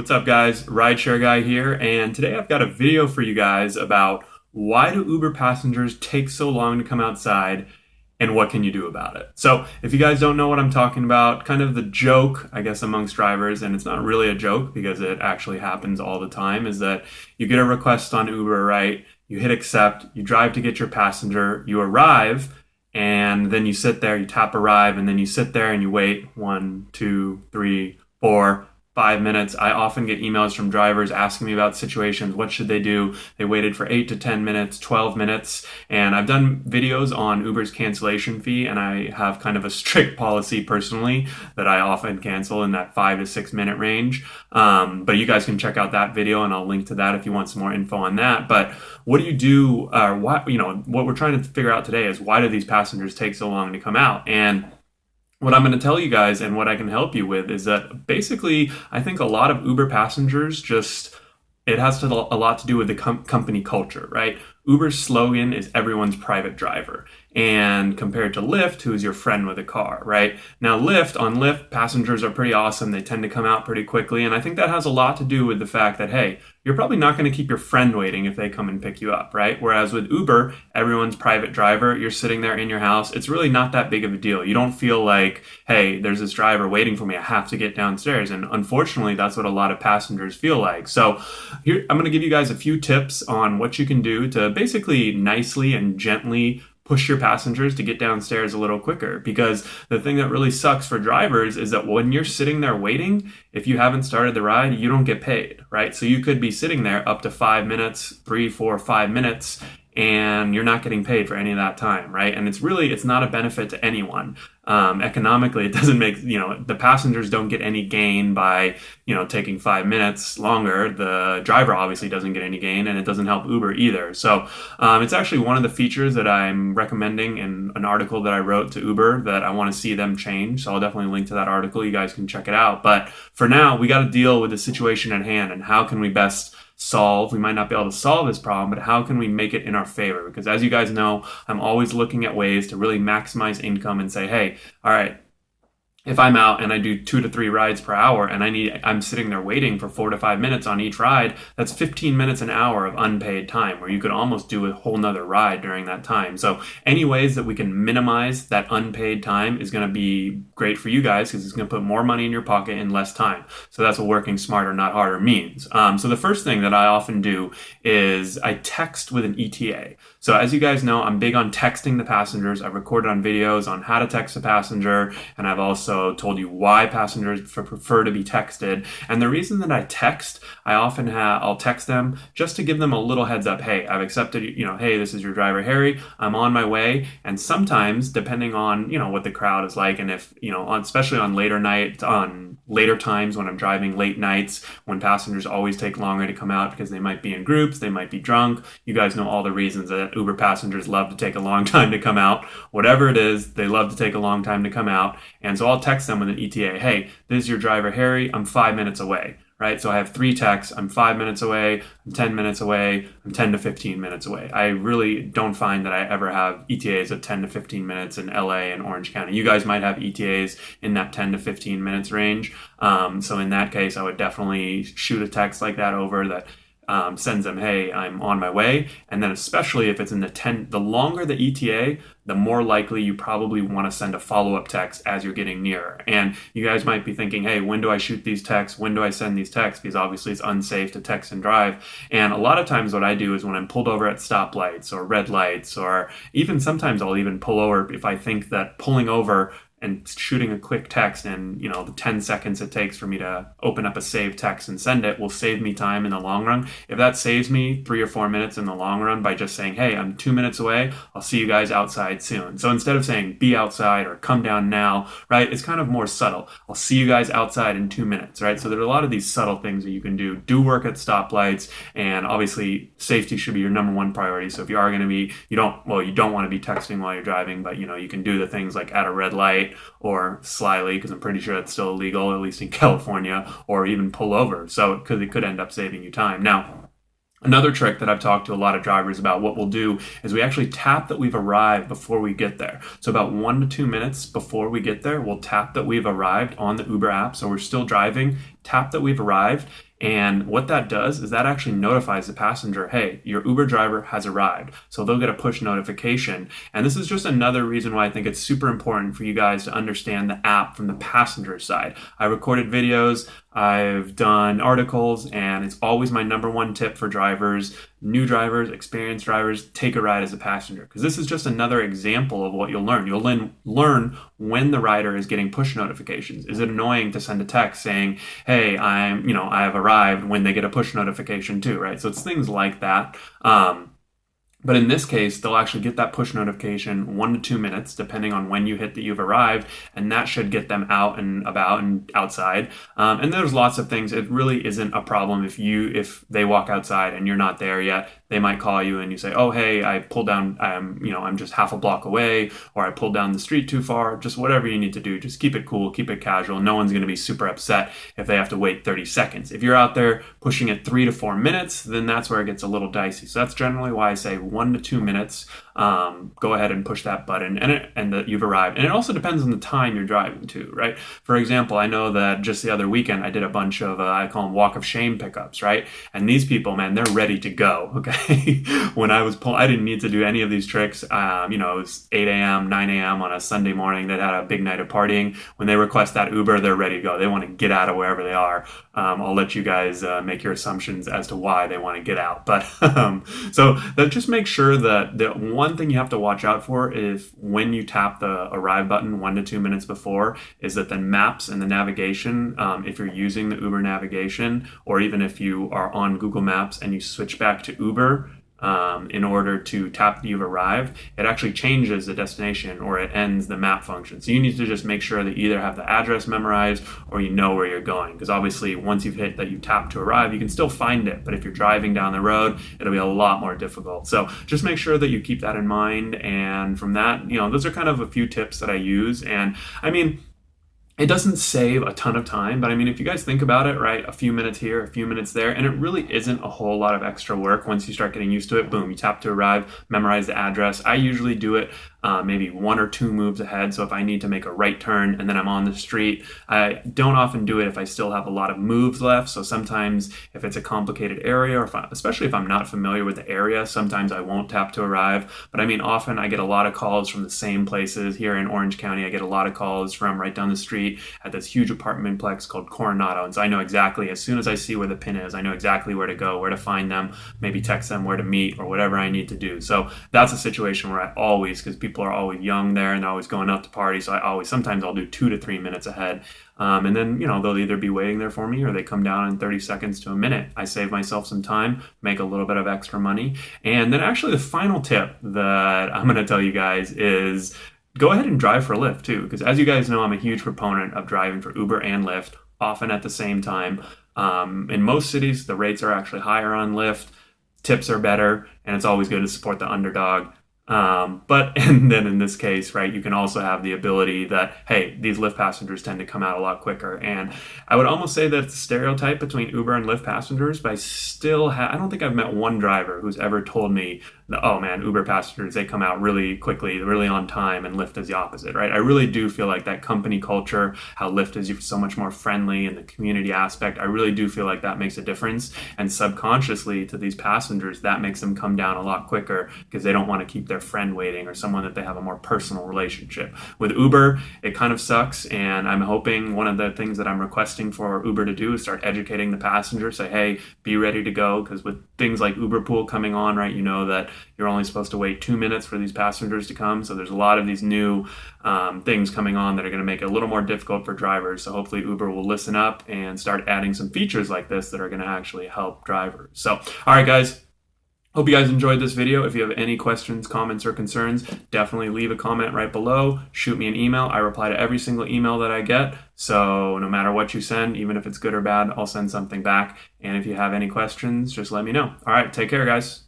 what's up guys? Rideshare guy here, and today I've got a video for you guys about why do Uber passengers take so long to come outside and what can you do about it? So if you guys don't know what I'm talking about, kind of the joke, I guess, amongst drivers, and it's not really a joke because it actually happens all the time, is that you get a request on Uber, right? You hit accept, you drive to get your passenger, you arrive, and then you sit there, you tap arrive, and then you sit there and you wait 1, 2, 3, 4, 5 minutes. I often get emails from drivers asking me about situations. What should they do? They waited for 8 to 10 minutes, 12 minutes. And I've done videos on Uber's cancellation fee, and I have kind of a strict policy personally that I often cancel in that 5 to 6 minute range. But you guys can check out that video and I'll link to that if you want some more info on that. But what do you do? What we're trying to figure out today is why do these passengers take so long to come out? And what I'm going to tell you guys and what I can help you with is that basically I think a lot of Uber passengers it has a lot to do with the company culture, right? Uber's slogan is everyone's private driver. And compared to Lyft, who's your friend with a car, right? Now on Lyft, passengers are pretty awesome. They tend to come out pretty quickly. And I think that has a lot to do with the fact that, hey, you're probably not going to keep your friend waiting if they come and pick you up, right? Whereas with Uber, everyone's private driver. You're sitting there in your house. It's really not that big of a deal. You don't feel like, hey, there's this driver waiting for me. I have to get downstairs. And unfortunately, that's what a lot of passengers feel like. So here, I'm going to give you guys a few tips on what you can do to basically nicely and gently push your passengers to get downstairs a little quicker. Because the thing that really sucks for drivers is that when you're sitting there waiting, if you haven't started the ride, you don't get paid, right? So you could be sitting there up to 5 minutes, 3, 4, 5 minutes, and you're not getting paid for any of that time, right? And it's not a benefit to anyone. Economically, it doesn't make, the passengers don't get any gain by, taking 5 minutes longer. The driver obviously doesn't get any gain, and it doesn't help Uber either. So it's actually one of the features that I'm recommending in an article that I wrote to Uber that I want to see them change. So I'll definitely link to that article. You guys can check it out. But for now, we got to deal with the situation at hand and how can we best we might not be able to solve this problem, but how can we make it in our favor? Because as you guys know, I'm always looking at ways to really maximize income and say, hey, all right, if I'm out and I do 2 to 3 rides per hour and I'm sitting there waiting for 4 to 5 minutes on each ride, that's 15 minutes an hour of unpaid time where you could almost do a whole nother ride during that time. So any ways that we can minimize that unpaid time is going to be great for you guys because it's going to put more money in your pocket in less time. So that's what working smarter, not harder means. So the first thing that I often do is I text with an ETA. So as you guys know, I'm big on texting the passengers. I've recorded on videos on how to text a passenger, and I've also told you why passengers prefer to be texted. And the reason that I text, I'll text them just to give them a little heads up. Hey, I've accepted, hey, this is your driver, Harry. I'm on my way. And sometimes, depending on, what the crowd is like, and if, especially on later times when I'm driving late nights, when passengers always take longer to come out because they might be in groups, they might be drunk. You guys know all the reasons that Uber passengers love to take a long time to come out. Whatever it is, they love to take a long time to come out. And so I'll text them with an ETA. Hey, this is your driver, Harry. I'm 5 minutes away, right? So I have 3 texts. I'm 5 minutes away. I'm 10 minutes away. I'm 10 to 15 minutes away. I really don't find that I ever have ETAs of 10 to 15 minutes in LA and Orange County. You guys might have ETAs in that 10 to 15 minutes range. So in that case, I would definitely shoot a text like that over that sends them, hey, I'm on my way. And then especially if it's in the longer the ETA, the more likely you probably want to send a follow-up text as you're getting nearer. And you guys might be thinking, hey, when do I shoot these texts? When do I send these texts? Because obviously it's unsafe to text and drive. And a lot of times what I do is when I'm pulled over at stoplights or red lights, or even sometimes I'll even pull over if I think that pulling over and shooting a quick text and, the 10 seconds it takes for me to open up a saved text and send it will save me time in the long run. If that saves me 3 or 4 minutes in the long run by just saying, hey, I'm 2 minutes away, I'll see you guys outside soon. So instead of saying be outside or come down now, right, it's kind of more subtle. I'll see you guys outside in 2 minutes, right? So there are a lot of these subtle things that you can do. Do work at stoplights, and obviously safety should be your number one priority. So if you are going to be, you don't want to be texting while you're driving, but you can do the things like at a red light or slyly, because I'm pretty sure it's still illegal, at least in California, or even pull over. So because it could end up saving you time. Now, another trick that I've talked to a lot of drivers about, what we'll do is we actually tap that we've arrived before we get there. So about 1 to 2 minutes before we get there, we'll tap that we've arrived on the Uber app. So we're still driving tap that we've arrived. And what that does is that actually notifies the passenger, hey, your Uber driver has arrived. So they'll get a push notification. And this is just another reason why I think it's super important for you guys to understand the app from the passenger side. I recorded videos, I've done articles, and it's always my number one tip for drivers, new drivers, experienced drivers, take a ride as a passenger. Because this is just another example of what you'll learn. You'll learn when the rider is getting push notifications. Is it annoying to send a text saying, hey, I have arrived, when they get a push notification too, right? So it's things like that. But in this case, they'll actually get that push notification 1 to 2 minutes, depending on when you hit that you've arrived, and that should get them out and about and outside. And there's lots of things. It really isn't a problem if they walk outside and you're not there yet. They might call you and you say, oh, hey, I pulled down, I'm just half a block away, or I pulled down the street too far. Just whatever you need to do. Just keep it cool, keep it casual. No one's going to be super upset if they have to wait 30 seconds. If you're out there pushing it 3 to 4 minutes, then that's where it gets a little dicey. So that's generally why I say 1 to 2 minutes. Go ahead and push that button and that you've arrived. And it also depends on the time you're driving too, right? For example, I know that just the other weekend I did a bunch of, I call them walk of shame pickups, right? And these people, man, they're ready to go, okay? When I was I didn't need to do any of these tricks. It was 8 a.m., 9 a.m. on a Sunday morning that had a big night of partying. When they request that Uber, they're ready to go. They want to get out of wherever they are. I'll let you guys make your assumptions as to why they want to get out. But so that just make sure that the one thing you have to watch out for is when you tap the arrive button 1 to 2 minutes before, is that the maps and the navigation, if you're using the Uber navigation, or even if you are on Google Maps and you switch back to Uber, in order to tap that you've arrived, it actually changes the destination or it ends the map function. So you need to just make sure that you either have the address memorized or you know where you're going. Because obviously once you've hit that you tap to arrive, you can still find it. But if you're driving down the road, it'll be a lot more difficult. So just make sure that you keep that in mind. And from that, those are kind of a few tips that I use. And I mean, it doesn't save a ton of time, but I mean, if you guys think about it, right, a few minutes here, a few minutes there, and it really isn't a whole lot of extra work once you start getting used to it. Boom, you tap to arrive, memorize the address. I usually do it maybe 1 or 2 moves ahead. So if I need to make a right turn and then I'm on the street, I don't often do it if I still have a lot of moves left. So sometimes if it's a complicated area, or especially if I'm not familiar with the area, sometimes I won't tap to arrive. But I mean, often I get a lot of calls from the same places. Here in Orange County, I get a lot of calls from right down the street at this huge apartment complex called Coronado. And so I know exactly, as soon as I see where the pin is, I know exactly where to go, where to find them, maybe text them where to meet or whatever I need to do. So that's a situation where I always, because people are always young there and they're always going out to party, so sometimes I'll do 2 to 3 minutes ahead. And then, they'll either be waiting there for me or they come down in 30 seconds to a minute. I save myself some time, make a little bit of extra money. And then actually the final tip that I'm going to tell you guys is go ahead and drive for Lyft too. Because as you guys know, I'm a huge proponent of driving for Uber and Lyft, often at the same time. In most cities, the rates are actually higher on Lyft, tips are better, and it's always good to support the underdog. And then in this case, right, you can also have the ability that, hey, these Lyft passengers tend to come out a lot quicker. And I would almost say that it's a stereotype between Uber and Lyft passengers, but I don't think I've met one driver who's ever told me that, oh man, Uber passengers, they come out really quickly, really on time, and Lyft is the opposite, right? I really do feel like that company culture, how Lyft is so much more friendly, and the community aspect, I really do feel like that makes a difference. And subconsciously to these passengers, that makes them come down a lot quicker because they don't want to keep their friend waiting or someone that they have a more personal relationship with. Uber, it kind of sucks, and I'm hoping one of the things that I'm requesting for Uber to do is start educating the passenger, say, hey, be ready to go, because with things like Uber Pool coming on, right, that you're only supposed to wait 2 minutes for these passengers to come. So there's a lot of these new things coming on that are going to make it a little more difficult for drivers. So hopefully Uber will listen up and start adding some features like this that are going to actually help drivers. So, all right, guys. Hope you guys enjoyed this video. If you have any questions, comments, or concerns, definitely leave a comment right below. Shoot me an email. I reply to every single email that I get. So no matter what you send, even if it's good or bad, I'll send something back. And if you have any questions, just let me know. All right, take care, guys.